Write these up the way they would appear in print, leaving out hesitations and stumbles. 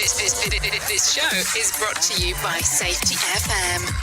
This show is brought to you by Safety FM.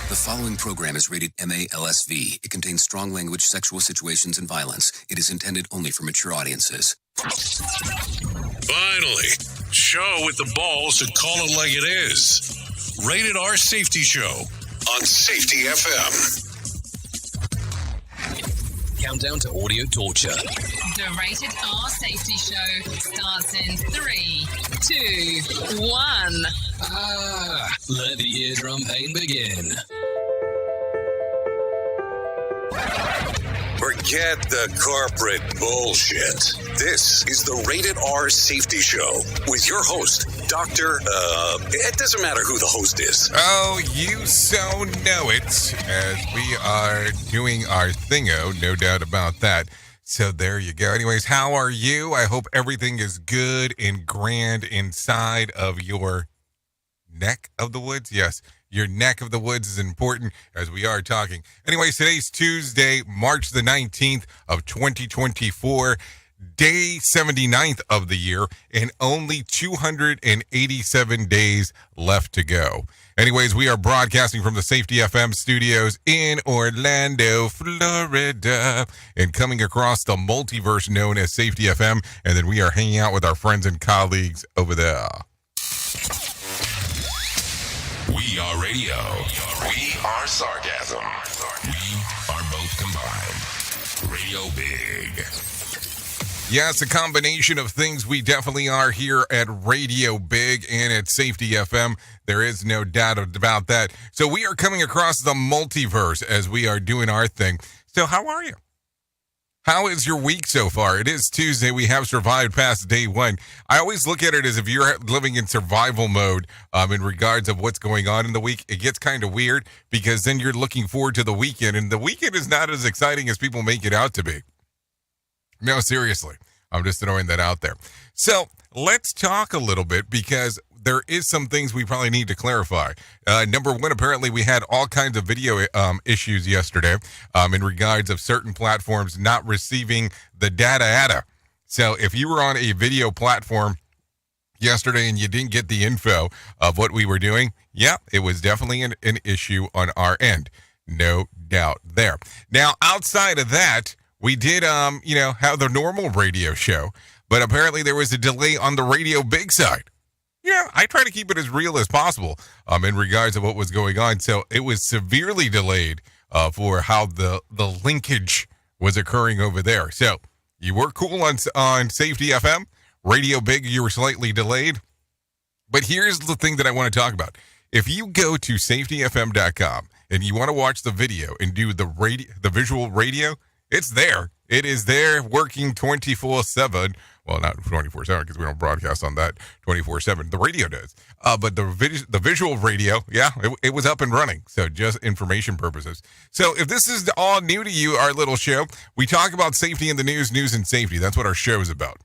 The following program is rated MA-LSV. It contains strong language, sexual situations, and violence. It is intended only for mature audiences. Finally, show with the balls to call it like it is. Rated R Safety Show on Safety FM. Countdown to audio torture. The Rated R Safety Show starts in 3, 2, 1. Let the eardrum pain begin. Forget the corporate bullshit. This is the Rated R Safety Show with your host, Dr. It doesn't matter who the host is. Oh, you so know it, as we are doing our thingo, no doubt about that. So there you go. Anyways, how are you? I hope everything is good and grand inside of your neck of the woods. Yes, your neck of the woods is important as we are talking. Anyways, today's Tuesday, March the 19th of 2024, day 79th of the year, and only 287 days left to go. Anyways, we are broadcasting from the Safety FM studios in Orlando, Florida, and coming across the multiverse known as Safety FM, and then we are hanging out with our friends and colleagues over there. We are radio. We are sarcasm. We are both combined. Radio Big. Yeah, it's a combination of things. We definitely are here at Radio Big and at Safety FM. There is no doubt about that. So we are coming across the multiverse as we are doing our thing. So how are you? How is your week so far? It is Tuesday. We have survived past day one. I always look at it as if you're living in survival mode in regards of what's going on in the week. It gets kind of weird because then you're looking forward to the weekend, and the weekend is not as exciting as people make it out to be. No, seriously. I'm just throwing that out there. So let's talk a little bit because there is some things we probably need to clarify. Number one, apparently we had all kinds of video issues yesterday in regards of certain platforms not receiving the data. So if you were on a video platform yesterday and you didn't get the info of what we were doing, yeah, it was definitely an issue on our end. No doubt there. Now, outside of that, we did, have the normal radio show, but apparently there was a delay on the Radio Big side. Yeah, I try to keep it as real as possible in regards to what was going on. So it was severely delayed for how the linkage was occurring over there. So you were cool on Safety FM. Radio Big, you were slightly delayed. But here's the thing that I want to talk about. If you go to safetyfm.com and you want to watch the video and do the visual radio, it's there. It is there working 24/7. Well, not 24/7 because we don't broadcast on that 24/7. The radio does. But the visual radio, yeah, it was up and running. So just information purposes. So if this is all new to you, our little show, we talk about safety in the news and safety. That's what our show is about.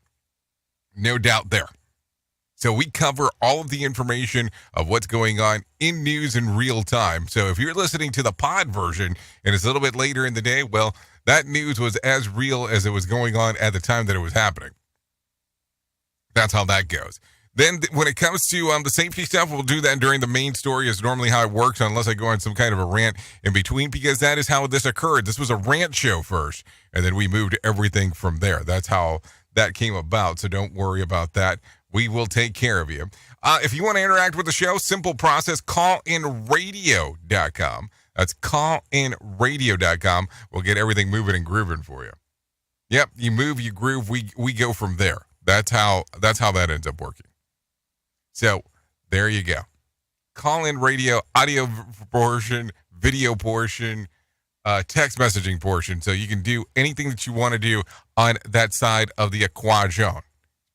No doubt there. So we cover all of the information of what's going on in news in real time. So if you're listening to the pod version and it's a little bit later in the day, well, that news was as real as it was going on at the time that it was happening. That's how that goes. Then when it comes to the safety stuff, we'll do that during the main story is normally how it works, unless I go on some kind of a rant in between, because that is how this occurred. This was a rant show first, and then we moved everything from there. That's how that came about, so don't worry about that. We will take care of you. If you want to interact with the show, simple process, callinradio.com. That's callinradio.com. We'll get everything moving and grooving for you. Yep, you move, you groove, we go from there. That's how that ends up working. So there you go. Call in radio, audio portion, video portion, text messaging portion. So you can do anything that you want to do on that side of the equation.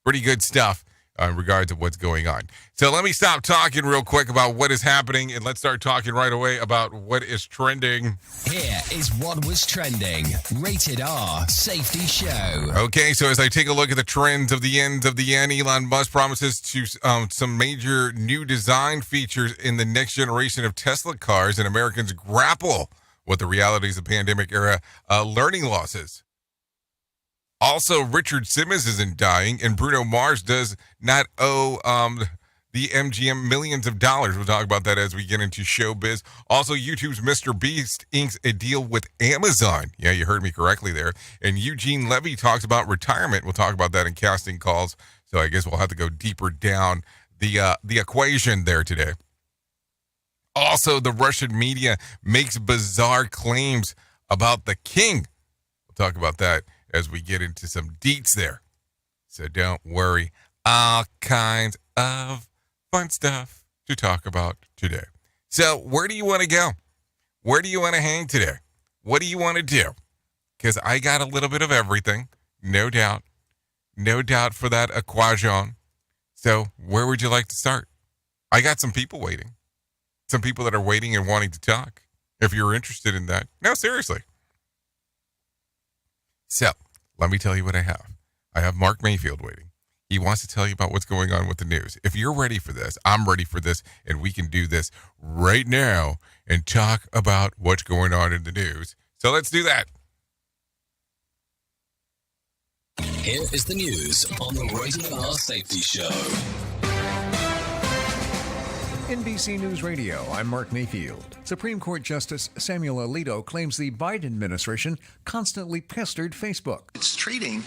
Pretty good stuff in regards to what's going on. So let me stop talking real quick about what is happening and let's start talking right away about what is trending. Here is what was trending. Rated R Safety Show. Okay, so as I take a look at the trends of the ends of the end, Elon Musk promises to some major new design features in the next generation of Tesla cars, and Americans grapple with the realities of pandemic era learning losses. Also, Richard Simmons isn't dying, and Bruno Mars does not owe the MGM millions of dollars. We'll talk about that as we get into showbiz. Also, YouTube's Mr. Beast inks a deal with Amazon. Yeah, you heard me correctly there. And Eugene Levy talks about retirement. We'll talk about that in casting calls. So I guess we'll have to go deeper down the equation there today. Also, the Russian media makes bizarre claims about the king. We'll talk about that as we get into some deets there. So don't worry. All kinds of fun stuff to talk about today. So where do you want to go? Where do you want to hang today? What do you want to do? Because I got a little bit of everything. No doubt. No doubt for that equation. So where would you like to start? I got some people waiting. Some people that are waiting and wanting to talk. If you're interested in that. No, seriously. So, let me tell you what I have. I have Mark Mayfield waiting. He wants to tell you about what's going on with the news. If you're ready for this, I'm ready for this, and we can do this right now and talk about what's going on in the news. So let's do that. Here is the news on the Rated R Safety Show. NBC News Radio, I'm Mark Mayfield. Supreme Court Justice Samuel Alito claims the Biden administration constantly pestered Facebook. It's treating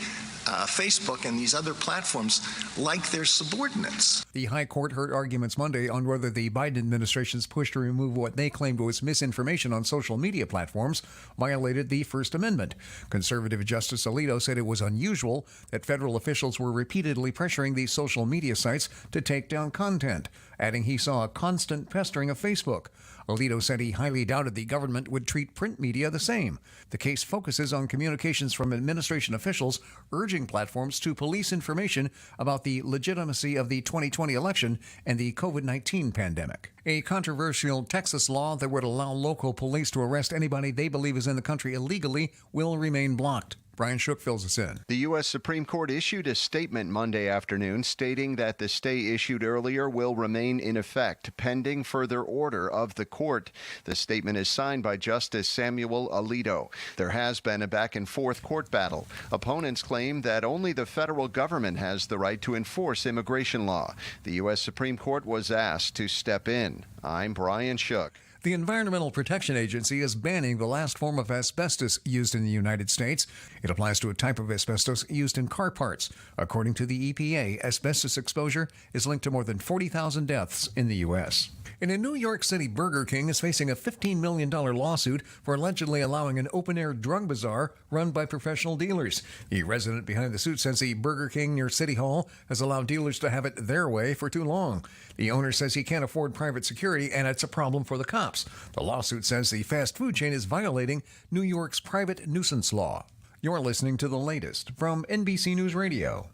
Facebook and these other platforms like they're subordinates. The High Court heard arguments Monday on whether the Biden administration's push to remove what they claimed was misinformation on social media platforms violated the First Amendment. Conservative Justice Alito said it was unusual that federal officials were repeatedly pressuring these social media sites to take down content, adding he saw a constant pestering of Facebook. Alito said he highly doubted the government would treat print media the same. The case focuses on communications from administration officials urging platforms to police information about the legitimacy of the 2020 election and the COVID-19 pandemic. A controversial Texas law that would allow local police to arrest anybody they believe is in the country illegally will remain blocked. Brian Shook fills us in. The U.S. Supreme Court issued a statement Monday afternoon stating that the stay issued earlier will remain in effect pending further order of the court. The statement is signed by Justice Samuel Alito. There has been a back-and-forth court battle. Opponents claim that only the federal government has the right to enforce immigration law. The U.S. Supreme Court was asked to step in. I'm Brian Shook. The Environmental Protection Agency is banning the last form of asbestos used in the United States. It applies to a type of asbestos used in car parts. According to the EPA, asbestos exposure is linked to more than 40,000 deaths in the U.S. And a New York City Burger King is facing a $15 million lawsuit for allegedly allowing an open-air drug bazaar run by professional dealers. The resident behind the suit says the Burger King near City Hall has allowed dealers to have it their way for too long. The owner says he can't afford private security, and it's a problem for the cops. The lawsuit says the fast food chain is violating New York's private nuisance law. You're listening to the latest from NBC News Radio.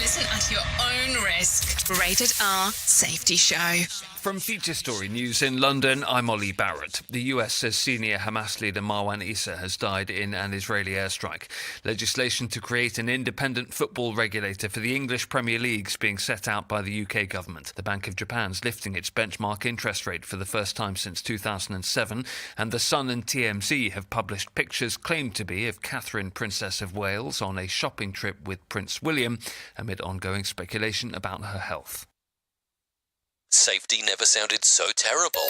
Listen at your own risk. Rated R Safety Show. From Feature Story News in London, I'm Ollie Barrett. The US says senior Hamas leader Marwan Issa has died in an Israeli airstrike. Legislation to create an independent football regulator for the English Premier League is being set out by the UK government. The Bank of Japan's lifting its benchmark interest rate for the first time since 2007, and The Sun and TMZ have published pictures claimed to be of Catherine, Princess of Wales, on a shopping trip with Prince William, amid ongoing speculation about her health. Safety never sounded so terrible.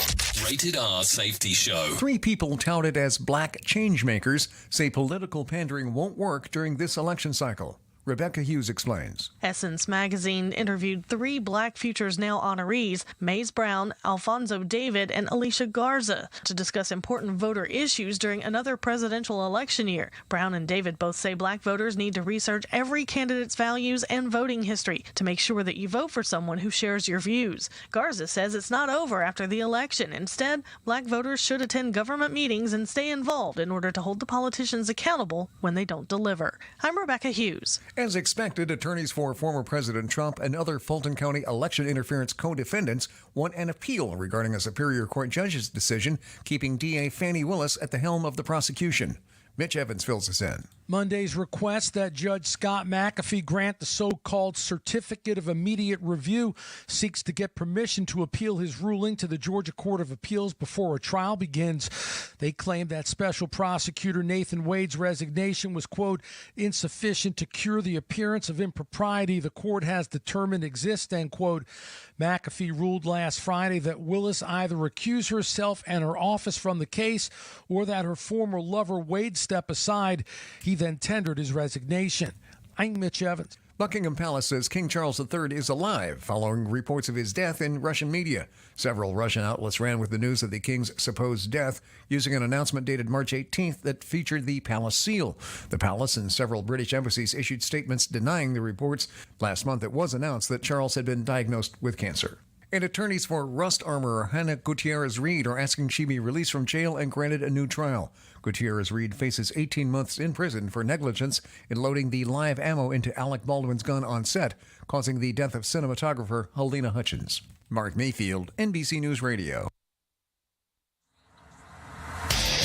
Rated R Safety Show. 3 people touted as black changemakers say political pandering won't work during this election cycle. Rebecca Hughes explains. Essence magazine interviewed 3 Black Futures Now honorees, Maze Brown, Alfonso David, and Alicia Garza, to discuss important voter issues during another presidential election year. Brown and David both say black voters need to research every candidate's values and voting history to make sure that you vote for someone who shares your views. Garza says it's not over after the election. Instead, black voters should attend government meetings and stay involved in order to hold the politicians accountable when they don't deliver. I'm Rebecca Hughes. As expected, attorneys for former President Trump and other Fulton County election interference co-defendants won an appeal regarding a Superior Court judge's decision keeping DA Fani Willis at the helm of the prosecution. Mitch Evans fills us in. Monday's request that Judge Scott McAfee grant the so-called Certificate of Immediate Review seeks to get permission to appeal his ruling to the Georgia Court of Appeals before a trial begins. They claim that Special Prosecutor Nathan Wade's resignation was, quote, insufficient to cure the appearance of impropriety the court has determined exists, end quote. McAfee ruled last Friday that Willis either recuse herself and her office from the case or that her former lover Wade step aside. He then tendered his resignation. I'm Mitch Evans. Buckingham Palace says King Charles III is alive following reports of his death in Russian media. Several Russian outlets ran with the news of the king's supposed death using an announcement dated March 18th that featured the palace seal. The palace and several British embassies issued statements denying the reports. Last month it was announced that Charles had been diagnosed with cancer. And attorneys for Rust armorer Hannah Gutierrez-Reed are asking she be released from jail and granted a new trial. Gutierrez-Reed faces 18 months in prison for negligence in loading the live ammo into Alec Baldwin's gun on set, causing the death of cinematographer Helena Hutchins. Mark Mayfield, NBC News Radio.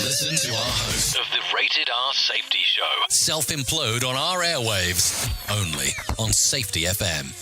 Listen to our host of the Rated R Safety Show self-implode on our airwaves, only on Safety FM.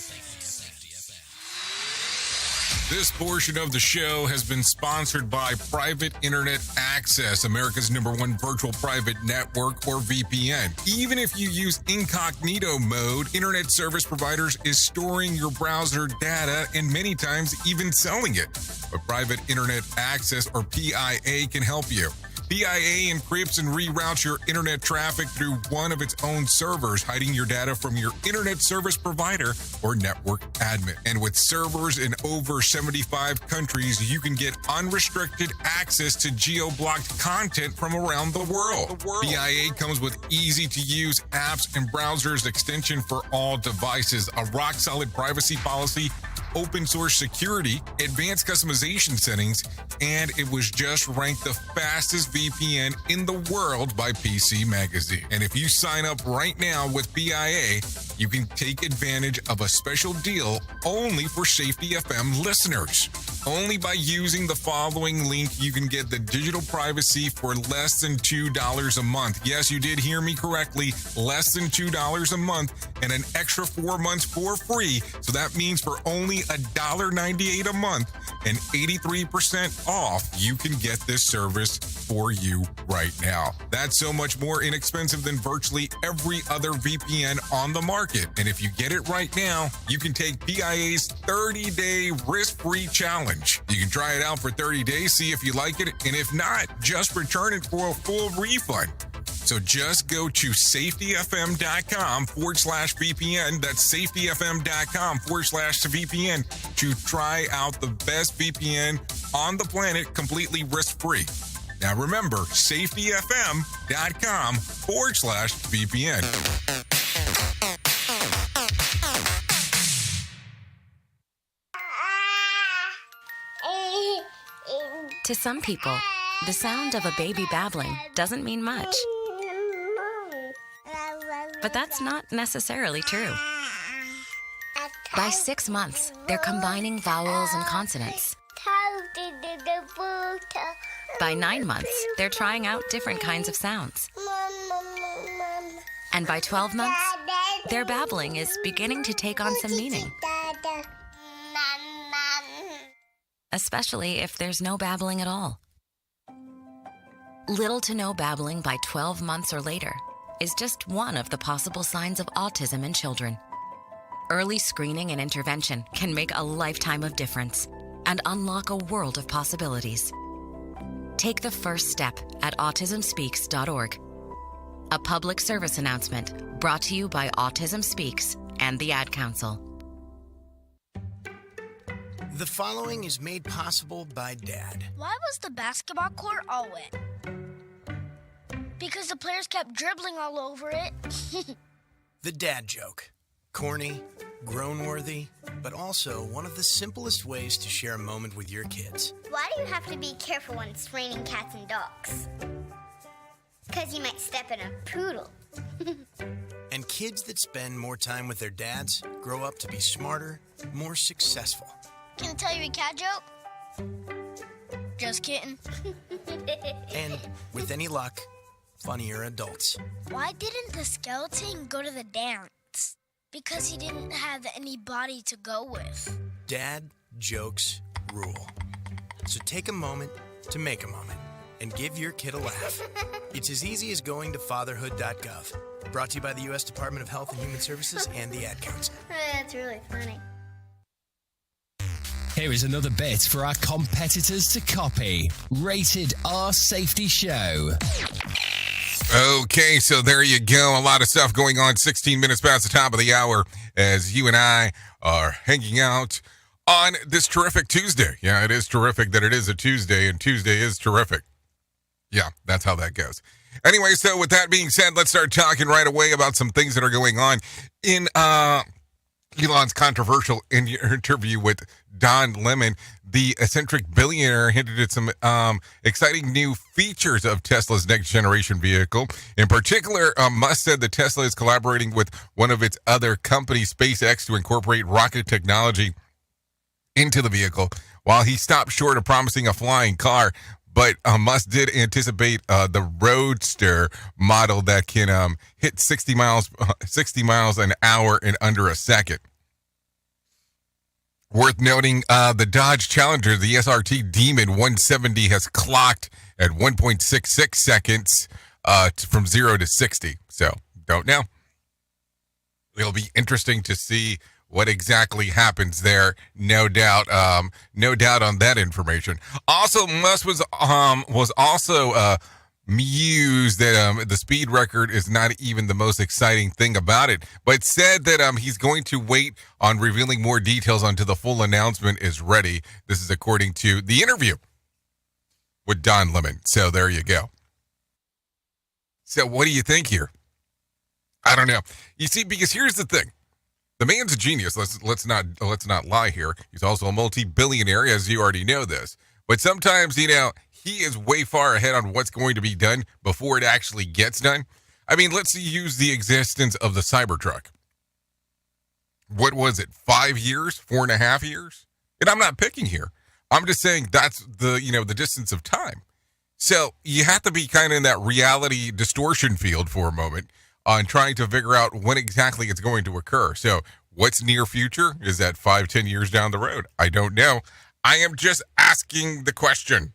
This portion of the show has been sponsored by Private Internet Access, America's #1 virtual private network, or VPN. Even if you use incognito mode, internet service providers is storing your browser data and many times even selling it. But Private Internet Access, or PIA, can help you. PIA encrypts and reroutes your internet traffic through one of its own servers, hiding your data from your internet service provider or network admin. And with servers in over 75 countries, you can get unrestricted access to geo-blocked content from around the world. PIA comes with easy-to-use apps and browsers extension for all devices, a rock-solid privacy policy, open source security, advanced customization settings, and it was just ranked the fastest VPN in the world by PC Magazine. And if you sign up right now with PIA, you can take advantage of a special deal only for Safety FM listeners. Only by using the following link, you can get the digital privacy for less than $2 a month. Yes, you did hear me correctly, less than $2 a month, and an extra 4 months for free. So that means for only $1.98 a month and 83% off, you can get this service for you right now. That's so much more inexpensive than virtually every other VPN on the market. And if you get it right now, you can take PIA's 30-day risk-free challenge. You can try it out for 30 days, see if you like it, and if not, just return it for a full refund. So just go to safetyfm.com/VPN. That's safetyfm.com/VPN to try out the best VPN on the planet completely risk-free. Now remember, safetyfm.com/VPN. To some people, the sound of a baby babbling doesn't mean much. But that's not necessarily true. By 6 months, they're combining vowels and consonants, By 9 months, they're trying out different kinds of sounds. And by 12 months, their babbling is beginning to take on some meaning. Especially if there's no babbling at all. Little to no babbling by 12 months or later is just one of the possible signs of autism in children. Early screening and intervention can make a lifetime of difference and unlock a world of possibilities. Take the first step at autismspeaks.org. A public service announcement brought to you by Autism Speaks and the Ad Council. The following is made possible by Dad. Why was the basketball court all wet? Because the players kept dribbling all over it. The dad joke. Corny, grown-worthy, but also one of the simplest ways to share a moment with your kids. Why do you have to be careful when it's raining cats and dogs? Because you might step in a poodle. And kids that spend more time with their dads grow up to be smarter, more successful. Can I tell you a cat joke? Just kidding. And with any luck, funnier adults. Why didn't the skeleton go to the dance? Because he didn't have anybody to go with. Dad jokes rule. So take a moment to make a moment and give your kid a laugh. It's as easy as going to fatherhood.gov. Brought to you by the U.S. Department of Health and Human Services and the Ad Council. That's really funny. Here is another bit for our competitors to copy. Rated R Safety Show. Okay, so there you go. A lot of stuff going on. 16 minutes past the top of the hour as you and I are hanging out on this terrific Tuesday. Yeah, it is terrific that it is a Tuesday, and Tuesday is terrific. Yeah, that's how that goes. Anyway, so with that being said, let's start talking right away about some things that are going on in Elon's controversial interview with Don Lemon. The eccentric billionaire hinted at some exciting new features of Tesla's next generation vehicle. In particular, Musk said that Tesla is collaborating with one of its other companies, SpaceX, to incorporate rocket technology into the vehicle. While he stopped short of promising a flying car, but Musk did anticipate the Roadster model that can hit 60 miles an hour in under a second. Worth noting, the Dodge Challenger, the SRT Demon 170, has clocked at 1.66 seconds from 0 to 60. So, don't know. It'll be interesting to see what exactly happens there. No doubt on that information. Also, Musk was also mused that the speed record is not even the most exciting thing about it, but said that he's going to wait on revealing more details until the full announcement is ready. This is according to the interview with Don Lemon. So there you go. So what do you think here? I don't know. You see, because here's the thing. The man's a genius. Let's not lie here. He's also a multi-billionaire, as you already know this. But sometimes, he is way far ahead on what's going to be done before it actually gets done. I mean, let's use the existence of the Cybertruck. What was it, 5 years, 4.5 years? And I'm not picking here. I'm just saying that's the distance of time. So you have to be kind of in that reality distortion field for a moment on trying to figure out when exactly it's going to occur. So what's near future? Is that 5-10 years down the road? I don't know. I am just asking the question.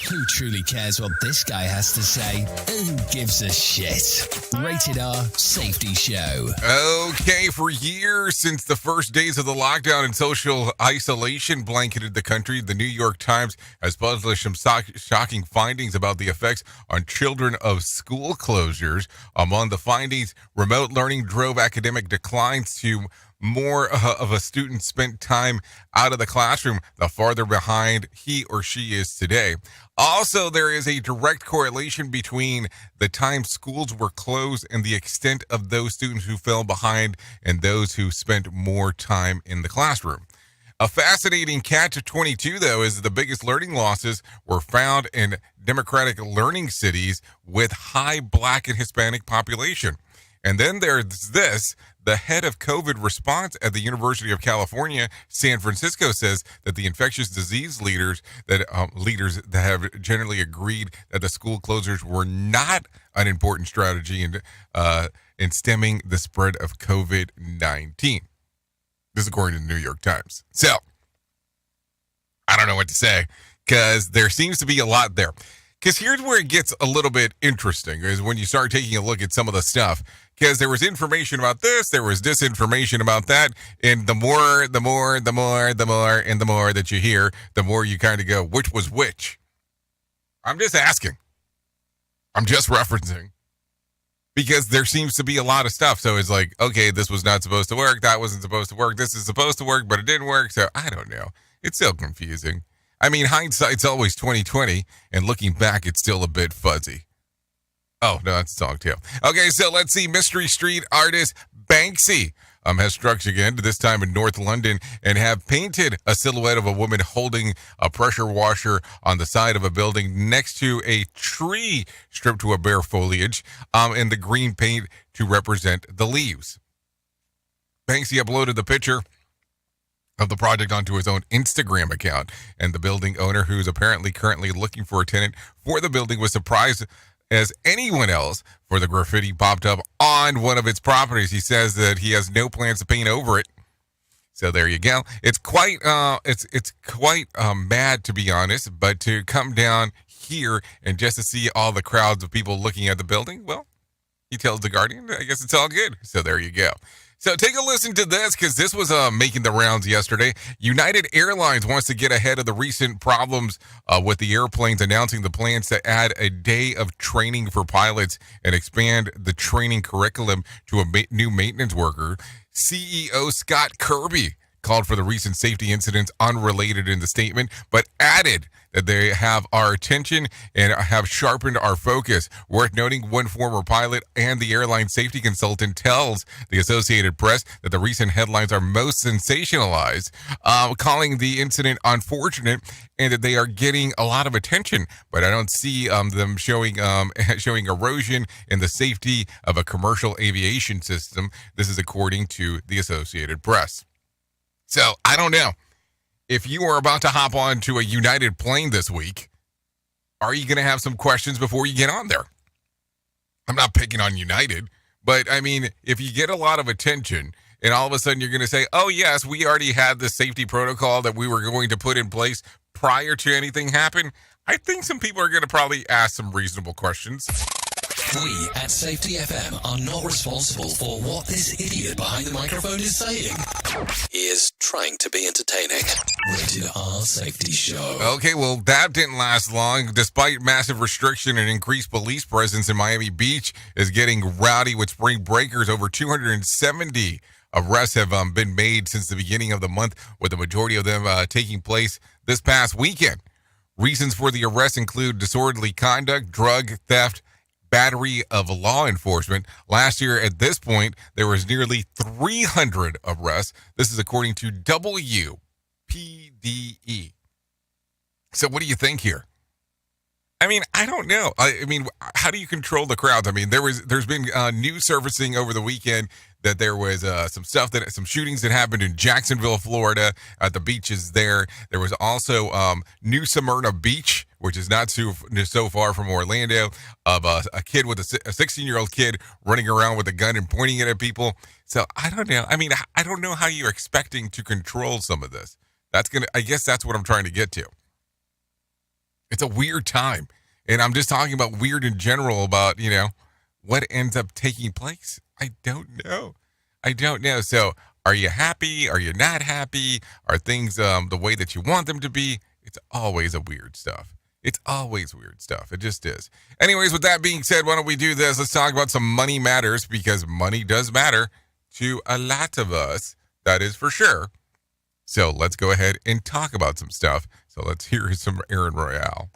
Who truly cares what this guy has to say? Who gives a shit? Rated R Safety Show. Okay, for years since the first days of the lockdown and social isolation blanketed the country, the New York Times has published some shocking findings about the effects on children of school closures. Among the findings, remote learning drove academic declines to more of a student spent time out of the classroom, the farther behind he or she is today. Also, there is a direct correlation between the time schools were closed and the extent of those students who fell behind and those who spent more time in the classroom. A fascinating catch-22, though, is the biggest learning losses were found in democratic learning cities with high Black and Hispanic population. And then there's this. The head of COVID response at the University of California, San Francisco, says that the infectious disease leaders that have generally agreed that the school closures were not an important strategy in stemming the spread of COVID-19. This is according to the New York Times. So, I don't know what to say because there seems to be a lot there. Because here's where it gets a little bit interesting is when you start taking a look at some of the stuff. Because there was information about this, there was disinformation about that, and the more that you hear, the more you kind of go, which was which? I'm just asking. I'm just referencing. Because there seems to be a lot of stuff. So it's like, okay, this was not supposed to work, that wasn't supposed to work, this is supposed to work, but it didn't work. So I don't know. It's still confusing. I mean, hindsight's always 20/20, and looking back, it's still a bit fuzzy. Oh, no, that's a song too. Okay, so let's see. Mystery Street artist Banksy has struck again, this time in North London, and have painted a silhouette of a woman holding a pressure washer on the side of a building next to a tree stripped to a bare foliage, and the green paint to represent the leaves. Banksy uploaded the picture of the project onto his own Instagram account, and the building owner, who's apparently currently looking for a tenant for the building, was surprised as anyone else for the graffiti popped up on one of its properties. He says that he has no plans to paint over it. So there you go. It's quite mad, to be honest, but to come down here and just to see all the crowds of people looking at the building, well, he tells The Guardian, I guess it's all good. So there you go. So take a listen to this because this was making the rounds yesterday. United Airlines wants to get ahead of the recent problems with the airplanes, announcing the plans to add a day of training for pilots and expand the training curriculum to a new maintenance worker. CEO Scott Kirby called for the recent safety incidents unrelated in the statement, but added that they have our attention and have sharpened our focus. Worth noting, one former pilot and the airline safety consultant tells the Associated Press that the recent headlines are most sensationalized, calling the incident unfortunate and that they are getting a lot of attention. But I don't see them showing erosion in the safety of a commercial aviation system. This is according to the Associated Press. So I don't know. If you are about to hop on to a United plane this week, are you going to have some questions before you get on there? I'm not picking on United, but I mean, if you get a lot of attention and all of a sudden you're going to say, oh, yes, we already had the safety protocol that we were going to put in place prior to anything happen, I think some people are going to probably ask some reasonable questions. We at Safety FM are not responsible for what this idiot behind the microphone is saying. He is trying to be entertaining. Rated R Safety Show. Okay, well, that didn't last long. Despite massive restriction and increased police presence in Miami Beach is getting rowdy with spring breakers. Over 270 arrests have been made since the beginning of the month, with the majority of them taking place this past weekend. Reasons for the arrests include disorderly conduct, drug theft, battery of law enforcement. Last year at this point, there was nearly 300 arrests. This is according to WPDE. So what do you think here? I mean, I don't know. I mean, how do you control the crowds? I mean, there's been news surfacing over the weekend that there was some shootings that happened in Jacksonville, Florida, at the beaches there. There was also New Smyrna Beach, which is not so far from Orlando, of a kid with a 16-year-old kid running around with a gun and pointing it at people. So I don't know. I mean, I don't know how you're expecting to control some of this. I guess that's what I'm trying to get to. It's a weird time. And I'm just talking about weird in general about, what ends up taking place. I don't know. So are you happy? Are you not happy? Are things the way that you want them to be? It's always weird stuff. It just is. Anyways, with that being said, why don't we do this? Let's talk about some money matters, because money does matter to a lot of us. That is for sure. So let's go ahead and talk about some stuff. So let's hear some Aaron Royale.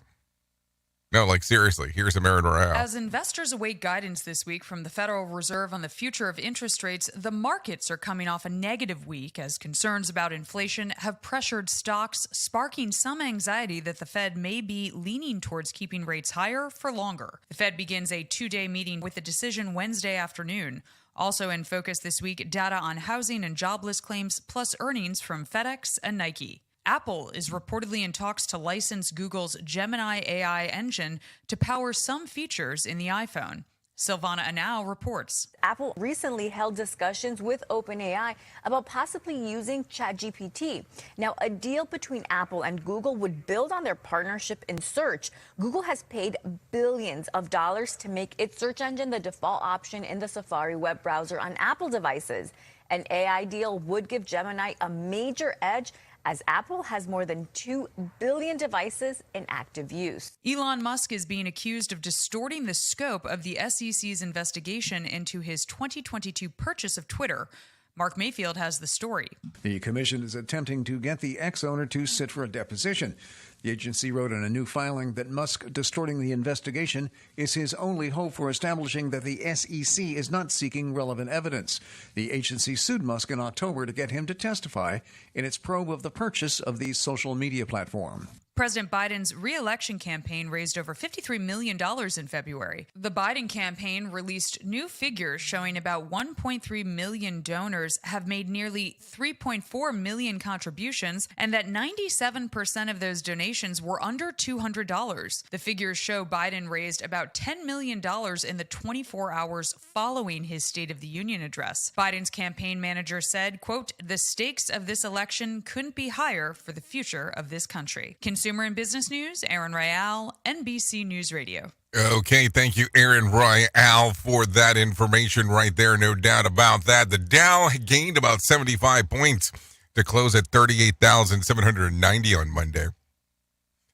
No, like seriously. Here's Aaron Royale. As investors await guidance this week from the Federal Reserve on the future of interest rates, the markets are coming off a negative week as concerns about inflation have pressured stocks, sparking some anxiety that the Fed may be leaning towards keeping rates higher for longer. The Fed begins a 2-day meeting with a decision Wednesday afternoon. Also in focus this week, data on housing and jobless claims, plus earnings from FedEx and Nike. Apple is reportedly in talks to license Google's Gemini AI engine to power some features in the iPhone. Silvana Anao reports. Apple recently held discussions with OpenAI about possibly using ChatGPT. Now, a deal between Apple and Google would build on their partnership in search. Google has paid billions of dollars to make its search engine the default option in the Safari web browser on Apple devices. An AI deal would give Gemini a major edge, as Apple has more than 2 billion devices in active use. Elon Musk is being accused of distorting the scope of the SEC's investigation into his 2022 purchase of Twitter. Mark Mayfield has the story. The commission is attempting to get the ex-owner to sit for a deposition. The agency wrote in a new filing that Musk distorting the investigation is his only hope for establishing that the SEC is not seeking relevant evidence. The agency sued Musk in October to get him to testify in its probe of the purchase of the social media platform. President Biden's re-election campaign raised over $53 million in February. The Biden campaign released new figures showing about 1.3 million donors have made nearly 3.4 million contributions, and that 97% of those donations were under $200. The figures show Biden raised about $10 million in the 24 hours following his State of the Union address. Biden's campaign manager said, quote, "The stakes of this election couldn't be higher for the future of this country." Consumer and business news, Aaron Royale, NBC News Radio. Okay, thank you, Aaron Royale, for that information right there. No doubt about that. The Dow gained about 75 points to close at 38,790 on Monday.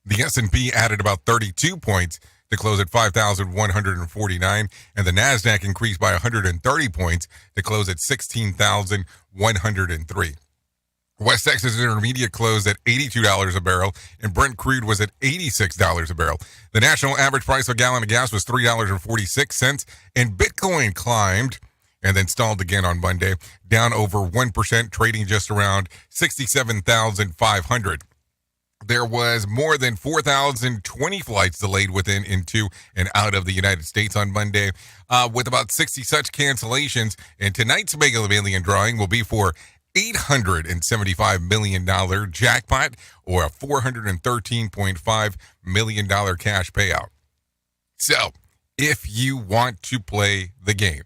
The S&P added about 32 points to close at 5,149, and the NASDAQ increased by 130 points to close at 16,103. West Texas Intermediate closed at $82 a barrel, and Brent crude was at $86 a barrel. The national average price of a gallon of gas was $3.46, and Bitcoin climbed and then stalled again on Monday, down over 1%, trading just around 67,500. There was more than 4,020 flights delayed within, into, and out of the United States on Monday, with about 60 such cancellations. And tonight's Mega Million drawing will be for $875 million jackpot or a $413.5 million cash payout. So, if you want to play the game,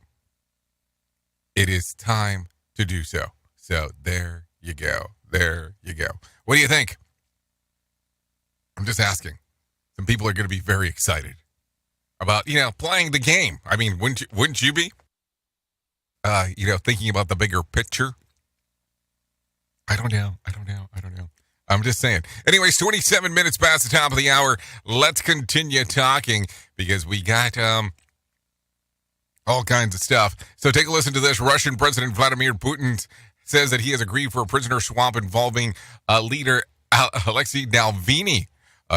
it is time to do so. So, there you go. There you go. What do you think? I'm just asking. Some people are going to be very excited about, playing the game. I mean, wouldn't you be? Thinking about the bigger picture. I don't know. I'm just saying. Anyways, 27 minutes past the top of the hour. Let's continue talking because we got all kinds of stuff. So take a listen to this. Russian President Vladimir Putin says that he has agreed for a prisoner swap involving leader Alexei Navalny.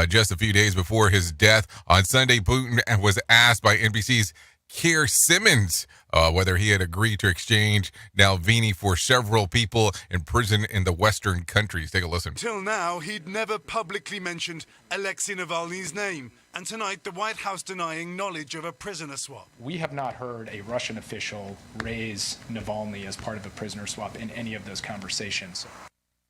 Just a few days before his death on Sunday, Putin was asked by NBC's Keir Simmons whether he had agreed to exchange Navalny for several people in prison in the Western countries. Take a listen. Till now, he'd never publicly mentioned Alexei Navalny's name. And tonight, the White House denying knowledge of a prisoner swap. We have not heard a Russian official raise Navalny as part of a prisoner swap in any of those conversations.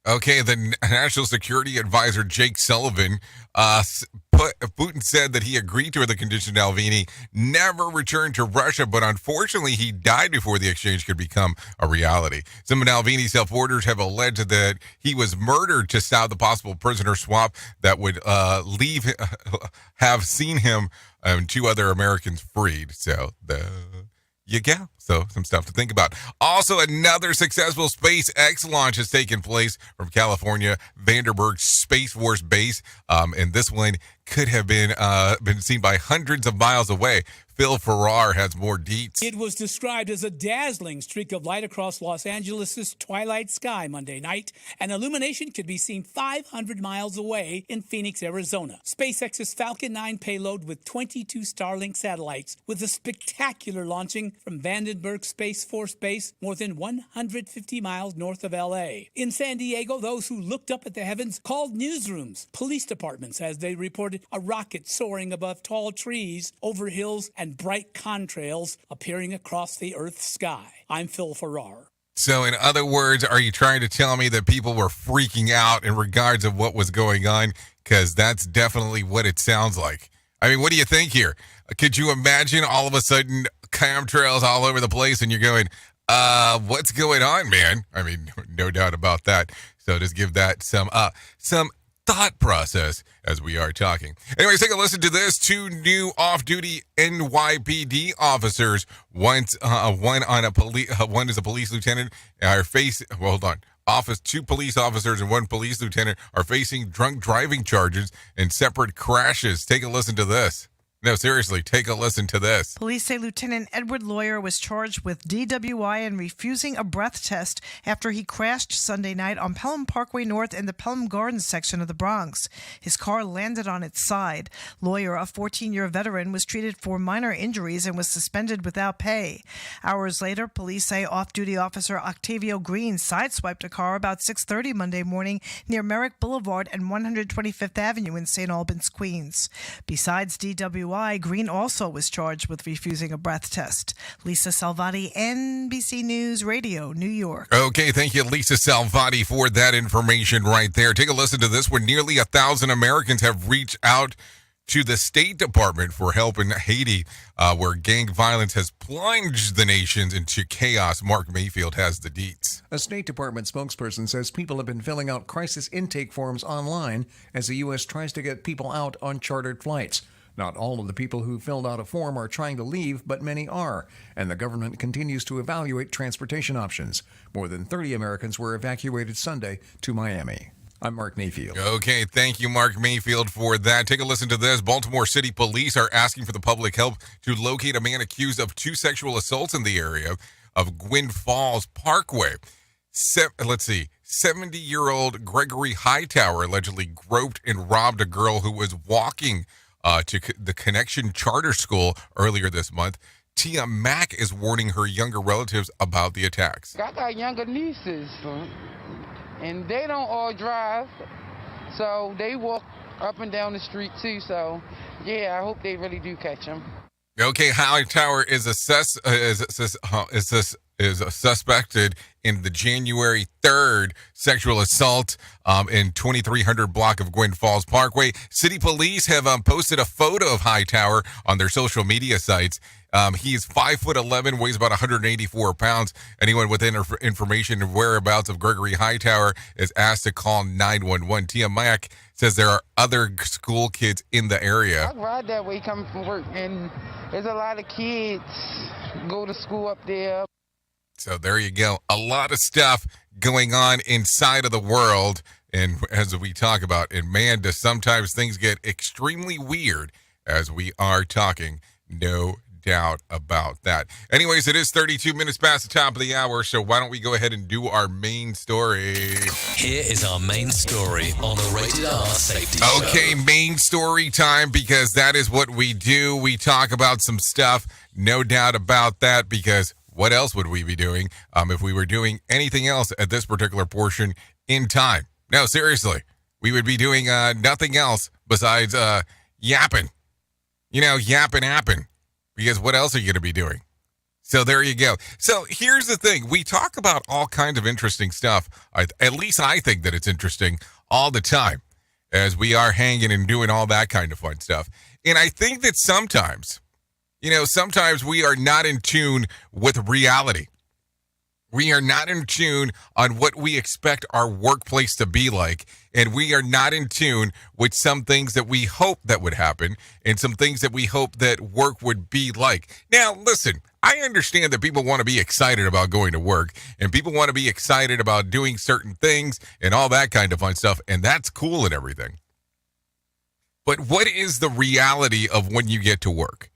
Okay, the National Security Advisor Jake Sullivan, Putin said that he agreed to the condition Navalny never returned to Russia, but unfortunately he died before the exchange could become a reality. Some of Navalny's self-orders have alleged that he was murdered to stop the possible prisoner swap that would have seen him and 2 other Americans freed. So you go. So some stuff to think about. Also, another successful SpaceX launch has taken place from California Vandenberg Space Force Base, and this one could have been seen by hundreds of miles away. Phil Farrar has more deets. It was described as a dazzling streak of light across Los Angeles' twilight sky Monday night, and illumination could be seen 500 miles away in Phoenix, Arizona. SpaceX's Falcon 9 payload with 22 Starlink satellites, with a spectacular launching from Vandenberg Space Force Base, more than 150 miles north of L.A. In San Diego, those who looked up at the heavens called newsrooms, police departments, as they reported a rocket soaring above tall trees, over hills, and bright contrails appearing across the Earth's sky. I'm Phil Farrar. So in other words, are you trying to tell me that people were freaking out in regards of what was going on? Because that's definitely what it sounds like. I mean, what do you think here? Could you imagine all of a sudden chemtrails all over the place and you're going, what's going on, man? I mean, no doubt about that. So just give that some thought process as we are talking. Anyways, take a listen to this. 2 new off-duty NYPD officers, one is a police lieutenant, are facing. Well, hold on. 2 police officers and 1 police lieutenant are facing drunk driving charges and separate crashes. Take a listen to this. No, seriously, take a listen to this. Police say Lieutenant Edward Lawyer was charged with DWI and refusing a breath test after he crashed Sunday night on Pelham Parkway North in the Pelham Gardens section of the Bronx. His car landed on its side. Lawyer, a 14-year veteran, was treated for minor injuries and was suspended without pay. Hours later, police say off-duty officer Octavio Green sideswiped a car about 6:30 Monday morning near Merrick Boulevard and 125th Avenue in St. Albans, Queens. Besides DWI, Green also was charged with refusing a breath test. Lisa Salvati, NBC News Radio, New York. Okay, thank you, Lisa Salvati, for that information right there. Take a listen to this. When nearly 1,000 Americans have reached out to the State Department for help in Haiti, where gang violence has plunged the nations into chaos. Mark Mayfield has the deets. A State Department spokesperson says people have been filling out crisis intake forms online as the U.S. tries to get people out on chartered flights. Not all of the people who filled out a form are trying to leave, but many are, and the government continues to evaluate transportation options. More than 30 Americans were evacuated Sunday to Miami. I'm Mark Mayfield. Okay, thank you, Mark Mayfield, for that. Take a listen to this. Baltimore City Police are asking for the public help to locate a man accused of 2 sexual assaults in the area of Gwynn Falls Parkway. 70-year-old Gregory Hightower allegedly groped and robbed a girl who was walking to the Connection Charter School earlier this month. Tia Mack is warning her younger relatives about the attacks. I got younger nieces, and they don't all drive, so they walk up and down the street too. So, yeah, I hope they really do catch them. Okay, Hightower is suspected in the January 3rd sexual assault in 2300 block of Gwynn Falls Parkway. City police have posted a photo of Hightower on their social media sites. He's 5'11", weighs about 184 pounds. Anyone with information and whereabouts of Gregory Hightower is asked to call 911. Tia Mack says there are other school kids in the area. I ride that way coming from work, and there's a lot of kids go to school up there. So there you go. A lot of stuff going on inside of the world. And as we talk about, and man, does sometimes things get extremely weird as we are talking. No doubt about that. Anyways, it is 32 minutes past the top of the hour, so why don't we go ahead and do our main story? Here is our main story on the Rated R Safety Show. Okay, main story time, because that is what we do. We talk about some stuff, no doubt about that, because what else would we be doing if we were doing anything else at this particular portion in time? No, seriously. We would be doing nothing else besides yapping. Yapping. Because what else are you going to be doing? So there you go. So here's the thing. We talk about all kinds of interesting stuff. At least I think that it's interesting all the time as we are hanging and doing all that kind of fun stuff. And I think that sometimes we are not in tune with reality. We are not in tune on what we expect our workplace to be like, and we are not in tune with some things that we hope that would happen and some things that we hope that work would be like. Now, listen, I understand that people want to be excited about going to work, and people want to be excited about doing certain things and all that kind of fun stuff, and that's cool and everything. But what is the reality of when you get to work?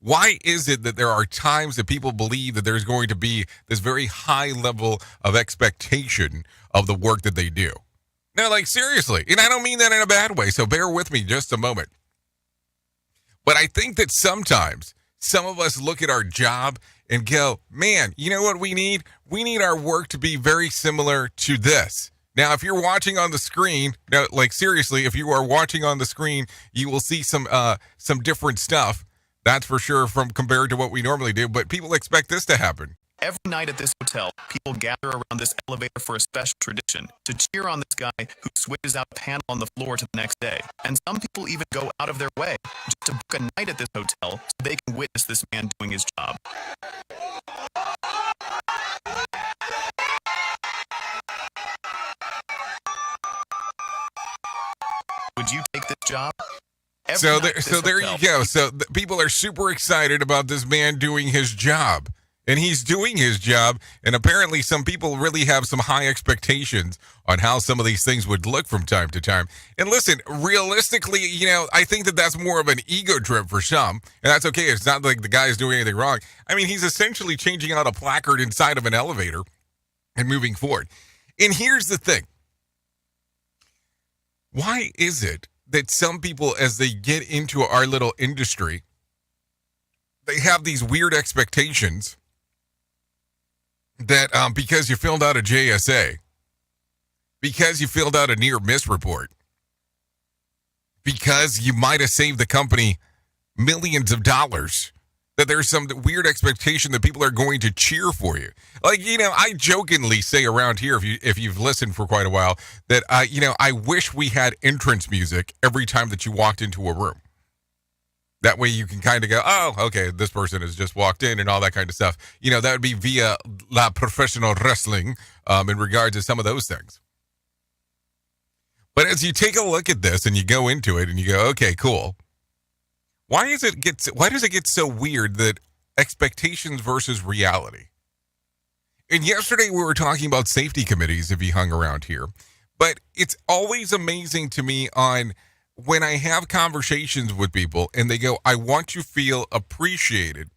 Why is it that there are times that people believe that there's going to be this very high level of expectation of the work that they do? No, like seriously. And I don't mean that in a bad way, so bear with me just a moment. But I think that sometimes some of us look at our job and go, man, you know what we need? We need our work to be very similar to this. Now, if you're watching on the screen, no, like seriously, if you are watching on the screen, you will see some different stuff. That's for sure from compared to what we normally do. But people expect this to happen. Every night at this hotel, people gather around this elevator for a special tradition to cheer on this guy who switches out a panel on the floor to the next day. And some people even go out of their way just to book a night at this hotel so they can witness this man doing his job. Would you take this job? So there you go. So people are super excited about this man doing his job. And he's doing his job, and apparently some people really have some high expectations on how some of these things would look from time to time. And listen, realistically, I think that that's more of an ego trip for some, and that's okay. It's not like the guy's doing anything wrong. I mean, he's essentially changing out a placard inside of an elevator and moving forward. And here's the thing. Why is it that some people, as they get into our little industry, they have these weird expectations that because you filled out a JSA, because you filled out a near miss report, because you might have saved the company millions of dollars, that there's some weird expectation that people are going to cheer for you. Like, I jokingly say around here, if you've listened for quite a while, that, I wish we had entrance music every time that you walked into a room. That way you can kind of go, oh, okay, this person has just walked in and all that kind of stuff. That would be via La Professional Wrestling in regards to some of those things. But as you take a look at this and you go into it and you go, okay, cool. Why does it get so weird that expectations versus reality? And yesterday we were talking about safety committees if you hung around here. But it's always amazing to me on when I have conversations with people and they go, I want to feel appreciated.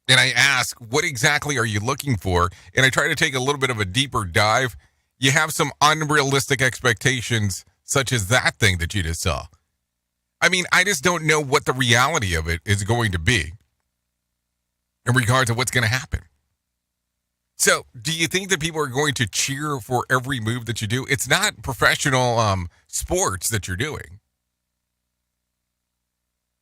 And I ask, what exactly are you looking for? And I try to take a little bit of a deeper dive. You have some unrealistic expectations, such as that thing that you just saw. I mean, I just don't know what the reality of it is going to be in regards to what's going to happen. So, do you think that people are going to cheer for every move that you do? It's not professional sports that you're doing.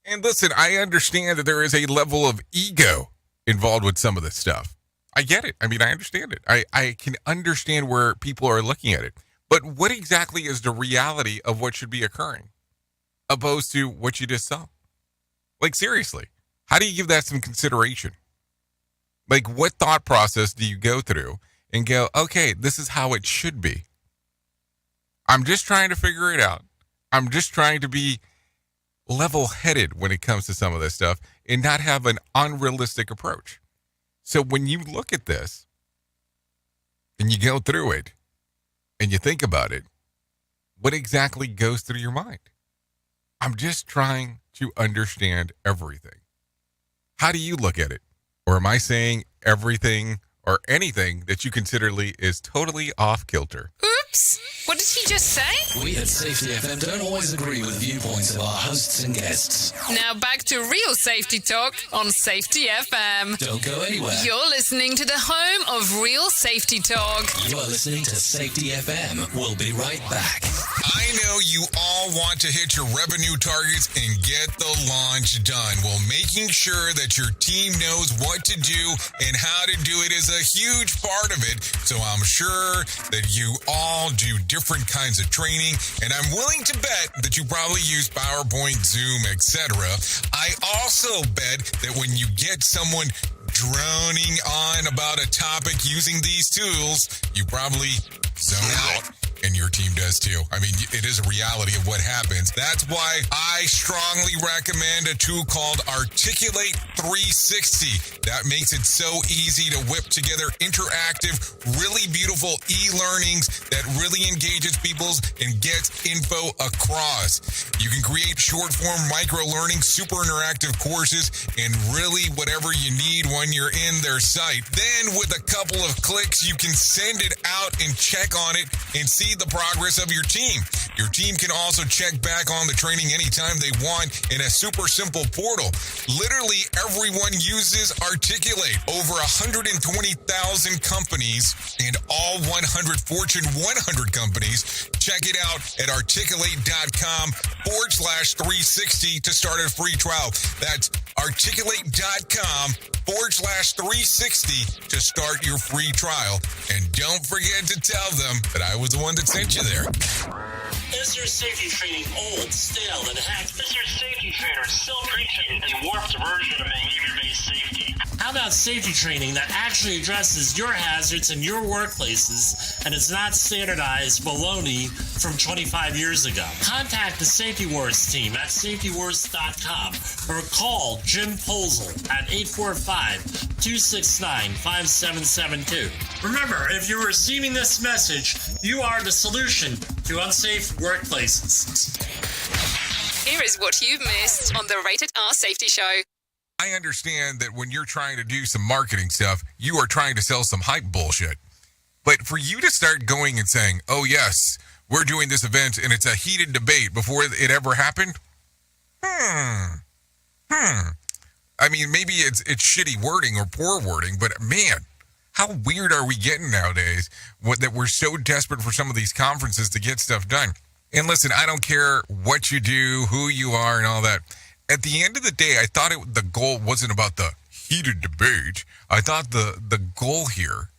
And listen, I understand that there is a level of ego involved with some of this stuff. I get it. I mean, I understand it. I can understand where people are looking at it. But what exactly is the reality of what should be occurring opposed to what you just saw? Like, seriously, how do you give that some consideration? Like, what thought process do you go through and go, okay, this is how it should be? I'm just trying to figure it out. I'm just trying to be level-headed when it comes to some of this stuff and not have an unrealistic approach. So when you look at this and you go through it and you think about it, what exactly goes through your mind? I'm just trying to understand everything. How do you look at it? Or am I saying everything or anything that you consider is totally off kilter? Oops! What did he just say? We at Safety FM don't always agree with viewpoints of our hosts and guests. Now back to real safety talk on Safety FM. Don't go anywhere. You're listening to the home of real safety talk. You are listening to Safety FM. We'll be right back. I know you all want to hit your revenue targets and get the launch done. Well, making sure that your team knows what to do and how to do it is a huge part of it. So I'm sure that you all do different kinds of training, and I'm willing to bet that you probably use PowerPoint, Zoom, etc. I also bet that when you get someone droning on about a topic using these tools, you probably zone out And your team does too. I mean, it is a reality of what happens. That's why I strongly recommend a tool called Articulate 360. That makes it so easy to whip together interactive, really beautiful e-learnings that really engages people and gets info across. You can create short-form micro-learning, super interactive courses, and really whatever you need when you're in their site. Then with a couple of clicks, you can send it out and check on it and see the progress of your team. Your team can also check back on the training anytime they want in a super simple portal. Literally everyone uses Articulate. Over 120,000 companies and all 100 Fortune 100 companies. Check it out at articulate.com/360 to start a free trial. That's articulate.com/360 to start your free trial. And don't forget to tell them that I was the one that sent you there. Is your safety training old, stale, and hacked? Is your safety trainer still preaching a warped version of behavior-based safety? How about safety training that actually addresses your hazards in your workplaces and is not standardized baloney from 25 years ago? Contact the Safety Wars team at safetywars.com or call Jim Posel at 845-269-5772. Remember, if you're receiving this message, you are the solution to unsafe workplaces. Here is what you've missed on the Rated R Safety Show. I understand that when you're trying to do some marketing stuff, you are trying to sell some hype bullshit. But for you to start going and saying, oh, yes, we're doing this event and it's a heated debate before it ever happened? I mean, maybe it's shitty wording or poor wording, but man, how weird are we getting nowadays that we're so desperate for some of these conferences to get stuff done? And listen, I don't care what you do, who you are, and all that. At the end of the day, I thought the goal wasn't about the heated debate. I thought the goal here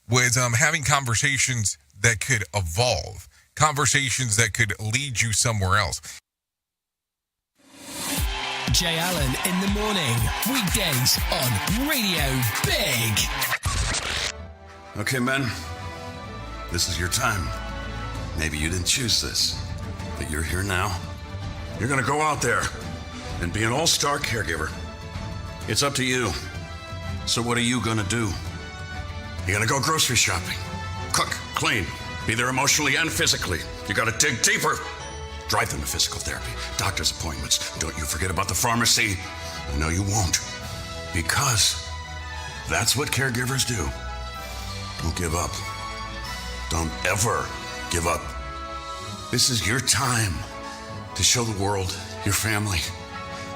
was having conversations that could evolve, conversations that could lead you somewhere else. Jay Allen in the morning, weekdays on Radio Big. Okay, men, this is your time. Maybe you didn't choose this, but you're here now. You're going to go out there and be an all-star caregiver. It's up to you. So what are you going to do? You're going to go grocery shopping, cook, clean, be there emotionally and physically. You got to dig deeper. Drive them to physical therapy, doctor's appointments. Don't you forget about the pharmacy. I know you won't, because that's what caregivers do. Don't give up. Don't ever give up. This is your time to show the world, your family,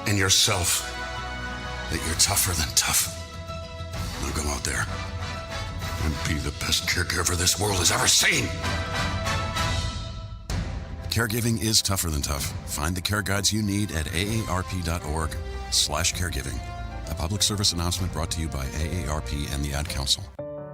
and yourself that you're tougher than tough. Now go out there and be the best caregiver this world has ever seen. Caregiving is tougher than tough. Find the care guides you need at aarp.org/caregiving. A public service announcement brought to you by AARP and the Ad Council.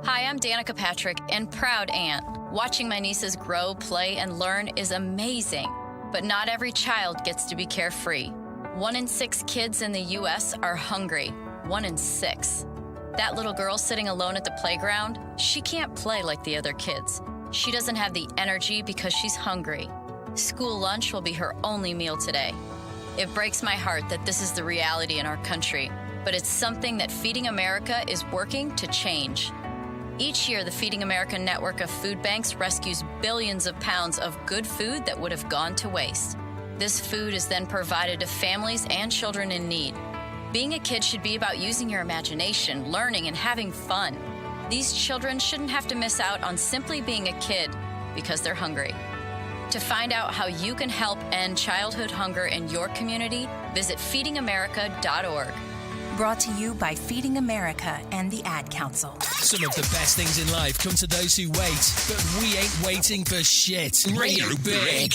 Hi, I'm Danica Patrick and proud aunt. Watching my nieces grow, play, and learn is amazing. But not every child gets to be carefree. 1 in 6 kids in the U.S. are hungry. 1 in 6. That little girl sitting alone at the playground, she can't play like the other kids. She doesn't have the energy because she's hungry. School lunch will be her only meal today. It breaks my heart that this is the reality in our country, but it's something that Feeding America is working to change. Each year, the Feeding America network of food banks rescues billions of pounds of good food that would have gone to waste. This food is then provided to families and children in need. Being a kid should be about using your imagination, learning, and having fun. These children shouldn't have to miss out on simply being a kid because they're hungry. To find out how you can help end childhood hunger in your community, visit feedingamerica.org. Brought to you by Feeding America and the Ad Council. Some of the best things in life come to those who wait, but we ain't waiting for shit. Radio Big.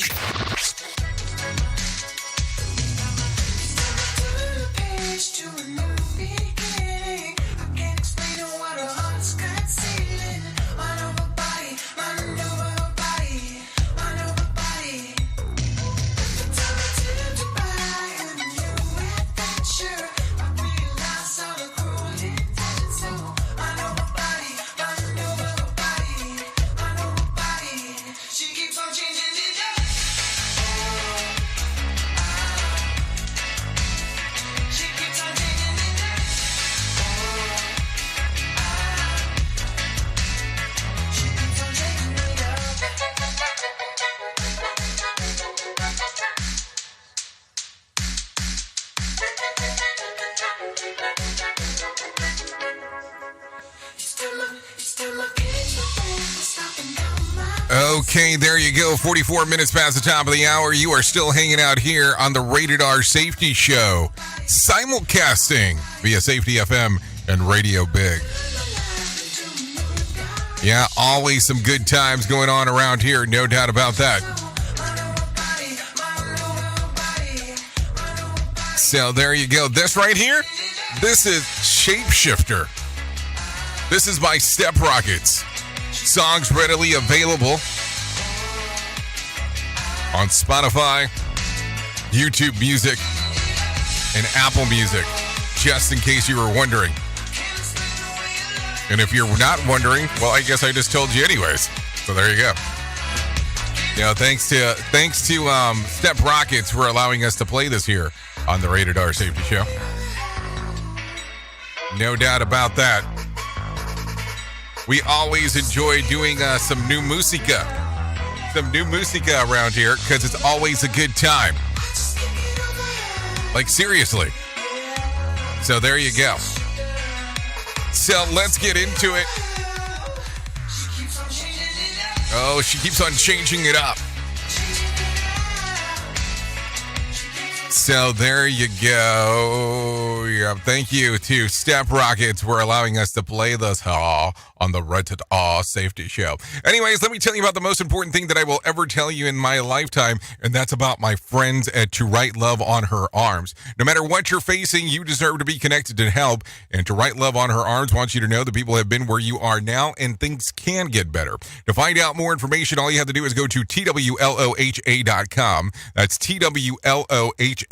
She keeps Okay, there you go. 44 minutes past the top of the hour. You are still hanging out here on the Rated R Safety Show, simulcasting via Safety FM and Radio Big. Yeah, always some good times going on around here, no doubt about that. So there you go. This right here, this is Shapeshifter. This is by Step Rockets. Songs readily available on Spotify, YouTube Music, and Apple Music, just in case you were wondering. And if you're not wondering, well, I guess I just told you anyways. So there you go. You know, thanks to Step Rockets for allowing us to play this here on the Rated R Safety Show. No doubt about that. We always enjoy doing some new musica around here because it's always a good time. Like, seriously. So there you go. So let's get into it. Oh, she keeps on changing it up. So there you go. Yeah, thank you to Step Rockets for allowing us to play this on the Rated R Safety Show. Anyways, let me tell you about the most important thing that I will ever tell you in my lifetime, and that's about my friends at To Write Love on Her Arms. No matter what you're facing, you deserve to be connected to help, and To Write Love on Her Arms wants you to know that people have been where you are now, and things can get better. To find out more information, all you have to do is go to twloha.com. That's twloha.com.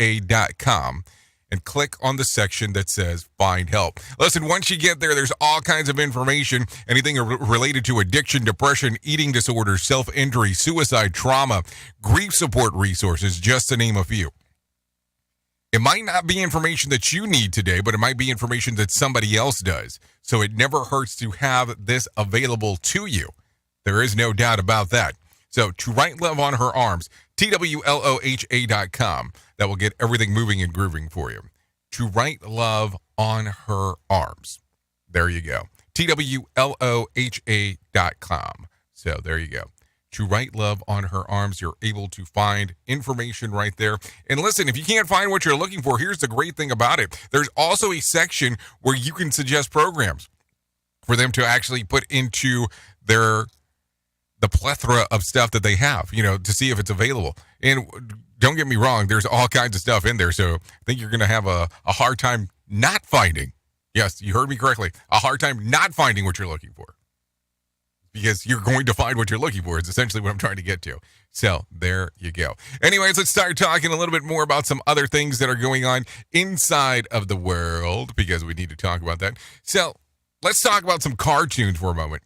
and click on the section that says Find Help. Listen, once you get there, there's all kinds of information, anything related to addiction, depression, eating disorders, self-injury, suicide, trauma, grief support resources, just to name a few. It might not be information that you need today, but it might be information that somebody else does. So it never hurts to have this available to you. There is no doubt about that. So To Write Love on Her Arms, twloha.com. That will get everything moving and grooving for you. To Write Love on Her Arms. There you go. twloha.com. So there you go. To Write Love on Her Arms. You're able to find information right there. And listen, if you can't find what you're looking for, here's the great thing about it. There's also a section where you can suggest programs for them to actually put into the plethora of stuff that they have, to see if it's available. And don't get me wrong, there's all kinds of stuff in there. So I think you're going to have a hard time not finding. Yes, you heard me correctly. A hard time not finding what you're looking for. Because you're going to find what you're looking for is essentially what I'm trying to get to. So there you go. Anyways, let's start talking a little bit more about some other things that are going on inside of the world, because we need to talk about that. So let's talk about some cartoons for a moment.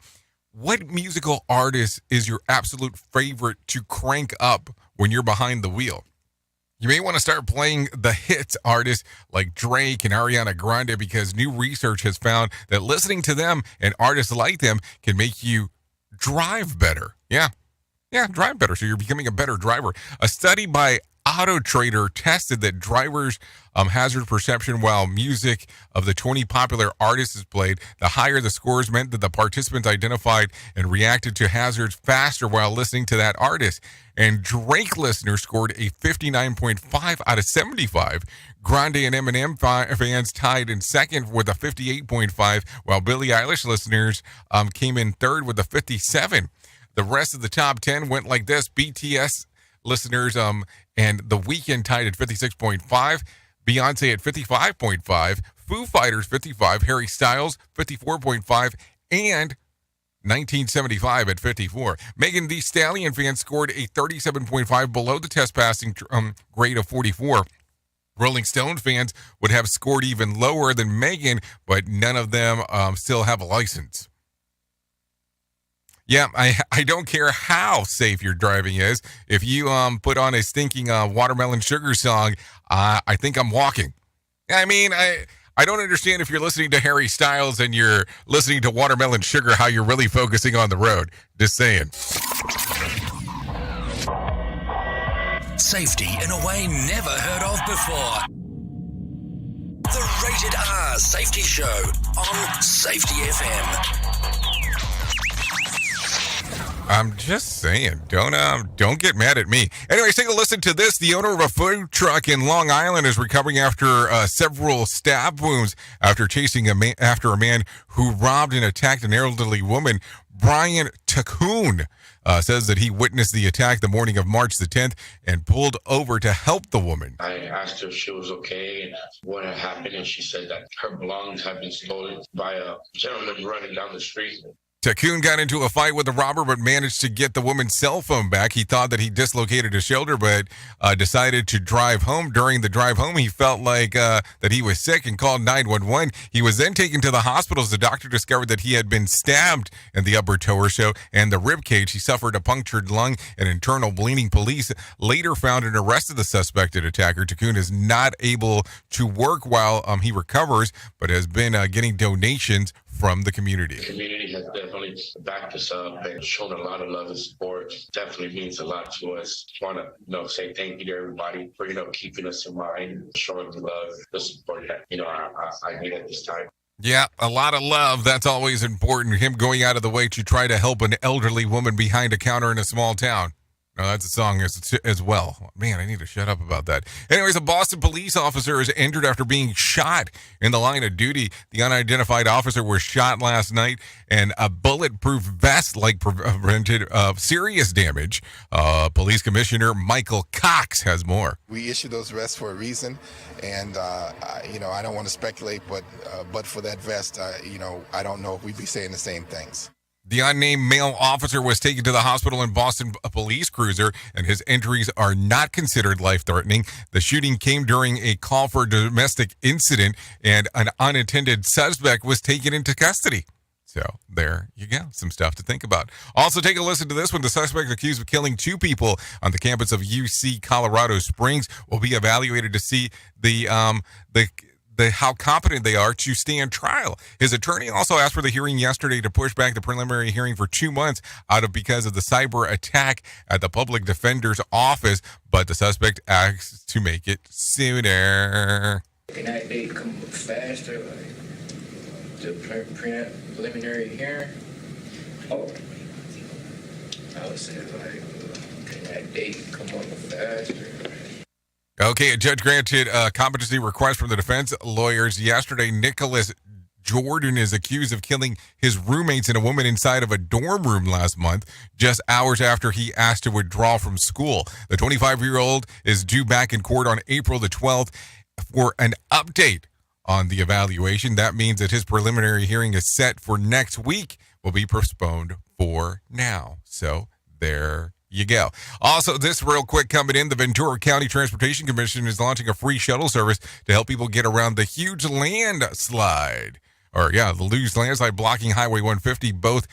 What musical artist is your absolute favorite to crank up when you're behind the wheel? You may want to start playing the hits artists like Drake and Ariana Grande, because new research has found that listening to them and artists like them can make you drive better. Yeah, drive better. So you're becoming a better driver. A study by Auto Trader tested that drivers' hazard perception while music of the 20 popular artists is played. The higher the scores meant that the participants identified and reacted to hazards faster while listening to that artist. And Drake listeners scored a 59.5 out of 75. Grande and Eminem fans tied in second with a 58.5, while Billie Eilish listeners came in third with a 57. The rest of the top 10 went like this. BTS listeners and The Weeknd tied at 56.5, Beyonce at 55.5, Foo Fighters 55, Harry Styles 54.5, and 1975 at 54. Megan Thee Stallion fans scored a 37.5, below the test passing grade of 44. Rolling Stone fans would have scored even lower than Megan, but none of them still have a license. Yeah, I don't care how safe your driving is. If you put on a stinking Watermelon Sugar song, I think I'm walking. I mean, I don't understand if you're listening to Harry Styles and you're listening to Watermelon Sugar, how you're really focusing on the road. Just saying. Safety in a way never heard of before. The Rated R Safety Show on Safety FM. I'm just saying, don't get mad at me. Anyways, take a listen to this. The owner of a food truck in Long Island is recovering after several stab wounds after chasing after a man who robbed and attacked an elderly woman. Brian Tacoon says that he witnessed the attack the morning of March the 10th and pulled over to help the woman. I asked her if she was okay and what had happened, and she said that her belongings had been stolen by a gentleman running down the street. Tacoon got into a fight with the robber but managed to get the woman's cell phone back. He thought that he dislocated his shoulder but decided to drive home. During the drive home, he felt like that he was sick and called 911. He was then taken to the hospital as the doctor discovered that he had been stabbed in the upper torso and the rib cage. He suffered a punctured lung and internal bleeding. Police later found and arrested the suspected attacker. Tacoon is not able to work while he recovers but has been getting donations from the community. The community has definitely backed us up and shown a lot of love and support. Definitely means a lot to us. Just want to, say thank you to everybody for, keeping us in mind, showing the love, the support that, I need at this time. Yeah, a lot of love. That's always important. Him going out of the way to try to help an elderly woman behind a counter in a small town. No, that's a song as well. Man, I need to shut up about that. Anyways, a Boston police officer is injured after being shot in the line of duty. The unidentified officer was shot last night, and a bulletproof vest prevented serious damage. Police Commissioner Michael Cox has more. We issue those vests for a reason, and I don't want to speculate, but for that vest, I don't know if we'd be saying the same things. The unnamed male officer was taken to the hospital in Boston police cruiser, and his injuries are not considered life-threatening. The shooting came during a call for a domestic incident, and an unattended suspect was taken into custody. So there you go. Some stuff to think about. Also, take a listen to this one. The suspect accused of killing 2 people on the campus of UC Colorado Springs will be evaluated to see how competent they are to stand trial. His attorney also asked for the hearing yesterday to push back the preliminary hearing for 2 months because of the cyber attack at the public defender's office, but the suspect asked to make it sooner. Can that date come faster, the preliminary hearing? Oh, I would say can that date come up faster? Okay, a judge granted a competency request from the defense lawyers yesterday. Nicholas Jordan is accused of killing his roommates and a woman inside of a dorm room last month, just hours after he asked to withdraw from school. The 25-year-old is due back in court on April the 12th for an update on the evaluation. That means that his preliminary hearing is set for next week, will be postponed for now. So there you go. Also, this real quick coming in, the Ventura County Transportation Commission is launching a free shuttle service to help people get around the huge landslide. The huge landslide blocking Highway 150, both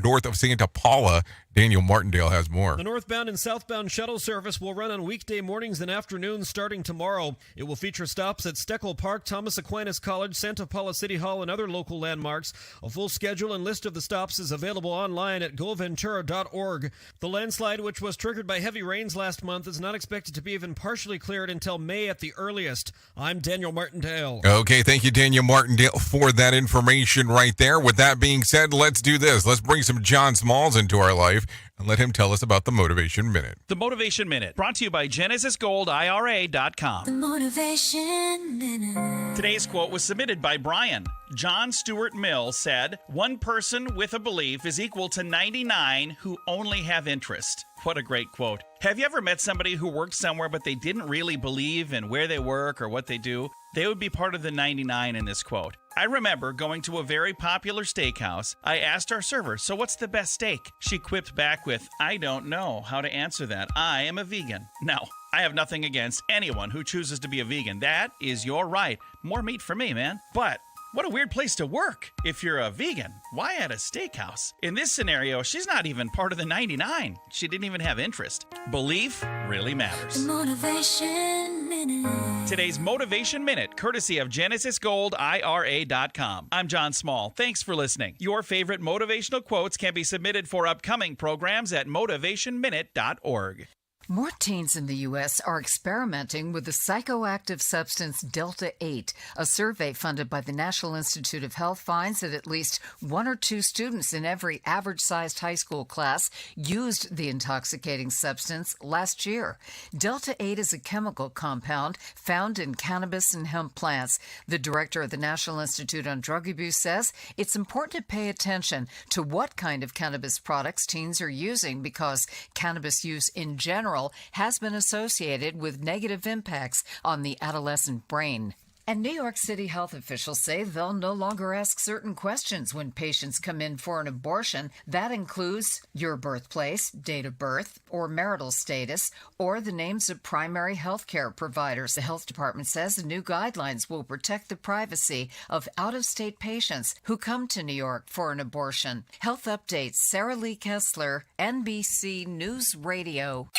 north of Santa Paula. Daniel Martindale has more. The northbound and southbound shuttle service will run on weekday mornings and afternoons starting tomorrow. It will feature stops at Steckel Park, Thomas Aquinas College, Santa Paula City Hall, and other local landmarks. A full schedule and list of the stops is available online at goventura.org. The landslide, which was triggered by heavy rains last month, is not expected to be even partially cleared until May at the earliest. I'm Daniel Martindale. Okay, thank you, Daniel Martindale, for that information right there. With that being said, let's do this. Let's bring some John Smalls into our life and let him tell us about the Motivation Minute. The Motivation Minute, brought to you by GenesisGoldIRA.com. The Motivation Minute. Today's quote was submitted by Brian. John Stuart Mill said, "One person with a belief is equal to 99 who only have interest." What a great quote. Have you ever met somebody who worked somewhere but they didn't really believe in where they work or what they do? They would be part of the 99 in this quote. I remember going to a very popular steakhouse. I asked our server, "So what's the best steak?" She quipped back with, "I don't know how to answer that. I am a vegan." Now, I have nothing against anyone who chooses to be a vegan. That is your right. More meat for me, man. But what a weird place to work. If you're a vegan, why at a steakhouse? In this scenario, she's not even part of the 99. She didn't even have interest. Belief really matters. The Motivation Minute. Today's Motivation Minute, courtesy of GenesisGoldIRA.com. I'm John Small. Thanks for listening. Your favorite motivational quotes can be submitted for upcoming programs at motivationminute.org. More teens in the U.S. are experimenting with the psychoactive substance Delta-8. A survey funded by the National Institute of Health finds that at least 1 or 2 students in every average-sized high school class used the intoxicating substance last year. Delta-8 is a chemical compound found in cannabis and hemp plants. The director of the National Institute on Drug Abuse says it's important to pay attention to what kind of cannabis products teens are using because cannabis use in general has been associated with negative impacts on the adolescent brain. And New York City health officials say they'll no longer ask certain questions when patients come in for an abortion. That includes your birthplace, date of birth, or marital status, or the names of primary health care providers. The health department says the new guidelines will protect the privacy of out-of-state patients who come to New York for an abortion. Health updates, Sarah Lee Kessler, NBC News Radio.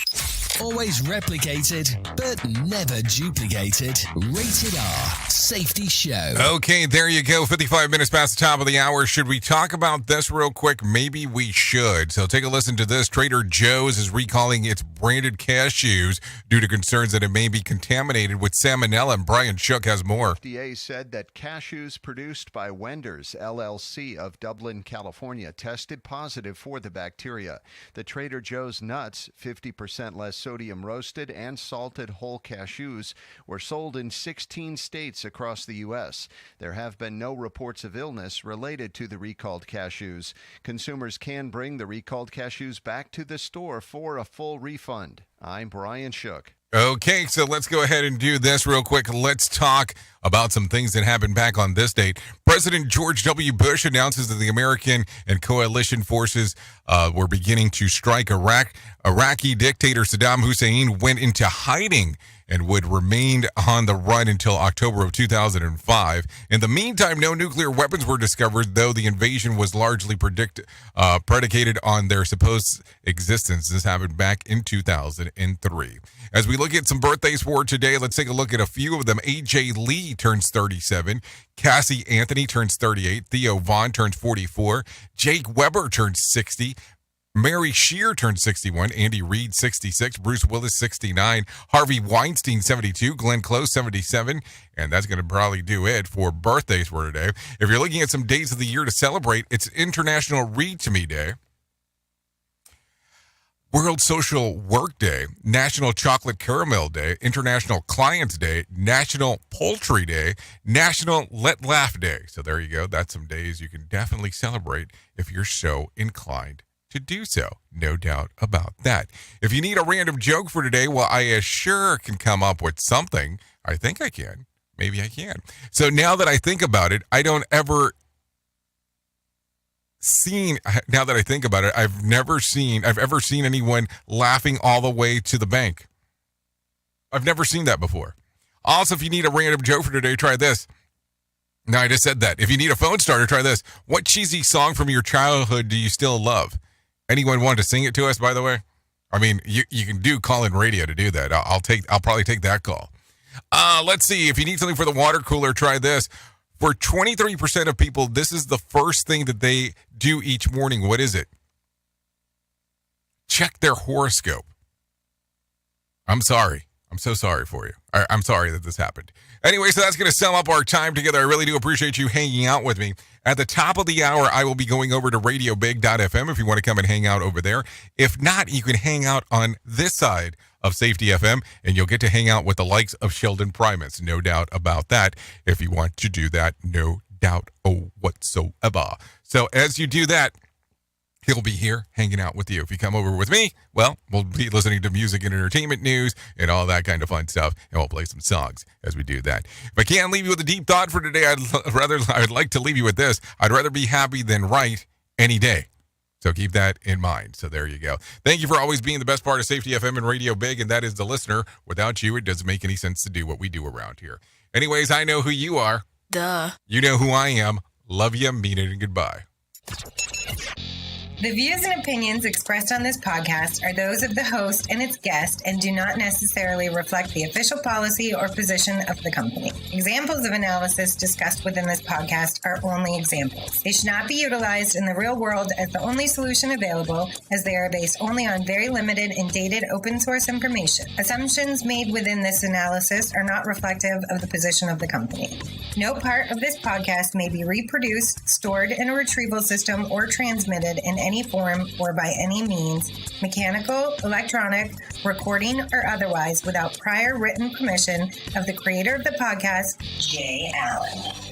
Always replicated, but never duplicated. Rated R Safety Show. Okay, there you go. 55 minutes past the top of the hour. Should we talk about this real quick? Maybe we should. So take a listen to this. Trader Joe's is recalling its branded cashews due to concerns that it may be contaminated with salmonella. And Brian Shook has more. FDA said that cashews produced by Wenders, LLC of Dublin, California, tested positive for the bacteria. The Trader Joe's nuts, 50% less sodium roasted and salted whole cashews, were sold in 16 states across the U.S. There have been no reports of illness related to the recalled cashews. Consumers can bring the recalled cashews back to the store for a full refund. I'm Brian Shook. Okay, so let's go ahead and do this real quick. Let's talk about some things that happened back on this date. President George W. Bush announces that the American and coalition forces were beginning to strike Iraq. Iraqi dictator Saddam Hussein went into hiding and would remain on the run until October of 2005. In the meantime, no nuclear weapons were discovered, though the invasion was largely predicated on their supposed existence. This happened back in 2003. As we look at some birthdays for today, let's take a look at a few of them. A.J. Lee turns 37. Cassie Anthony turns 38. Theo Vaughn turns 44. Jake Weber turns 60. Mary Scheer turned 61, Andy Reid 66, Bruce Willis 69, Harvey Weinstein 72, Glenn Close 77, and that's going to probably do it for birthdays for today. If you're looking at some days of the year to celebrate, it's International Read to Me Day, World Social Work Day, National Chocolate Caramel Day, International Clients Day, National Poultry Day, National Let Laugh Day. So there you go. That's some days you can definitely celebrate if you're so inclined to do so. No doubt about that. If you need a random joke for today, well, I sure can come up with something. I think I can. Maybe I can. So now that I think about it, I've ever seen anyone laughing all the way to the bank. I've never seen that before. Also, if you need a random joke for today, try this. No, I just said that. If you need a phone starter, try this. What cheesy song from your childhood do you still love? Anyone want to sing it to us, by the way? I mean, you can do call-in radio to do that. I'll probably take that call. Let's see. If you need something for the water cooler, try this. For 23% of people, this is the first thing that they do each morning. What is it? Check their horoscope. I'm sorry. I'm so sorry for you. I'm sorry that this happened. Anyway, so that's going to sum up our time together. I really do appreciate you hanging out with me. At the top of the hour, I will be going over to radiobig.fm if you want to come and hang out over there. If not, you can hang out on this side of Safety FM, and you'll get to hang out with the likes of Sheldon Primus. No doubt about that. If you want to do that, no doubt whatsoever. So as you do that, he'll be here hanging out with you. If you come over with me, well, we'll be listening to music and entertainment news and all that kind of fun stuff, and we'll play some songs as we do that. If I can't leave you with a deep thought for today, I'd like to leave you with this. I'd rather be happy than right any day. So keep that in mind. So there you go. Thank you for always being the best part of Safety FM and Radio Big, and that is the listener. Without you, it doesn't make any sense to do what we do around here. Anyways, I know who you are. Duh. You know who I am. Love you, mean it, and goodbye. The views and opinions expressed on this podcast are those of the host and its guest and do not necessarily reflect the official policy or position of the company. Examples of analysis discussed within this podcast are only examples. They should not be utilized in the real world as the only solution available, as they are based only on very limited and dated open source information. Assumptions made within this analysis are not reflective of the position of the company. No part of this podcast may be reproduced, stored in a retrieval system, or transmitted in any form or by any means, mechanical, electronic, recording, or otherwise, without prior written permission of the creator of the podcast, Jay Allen.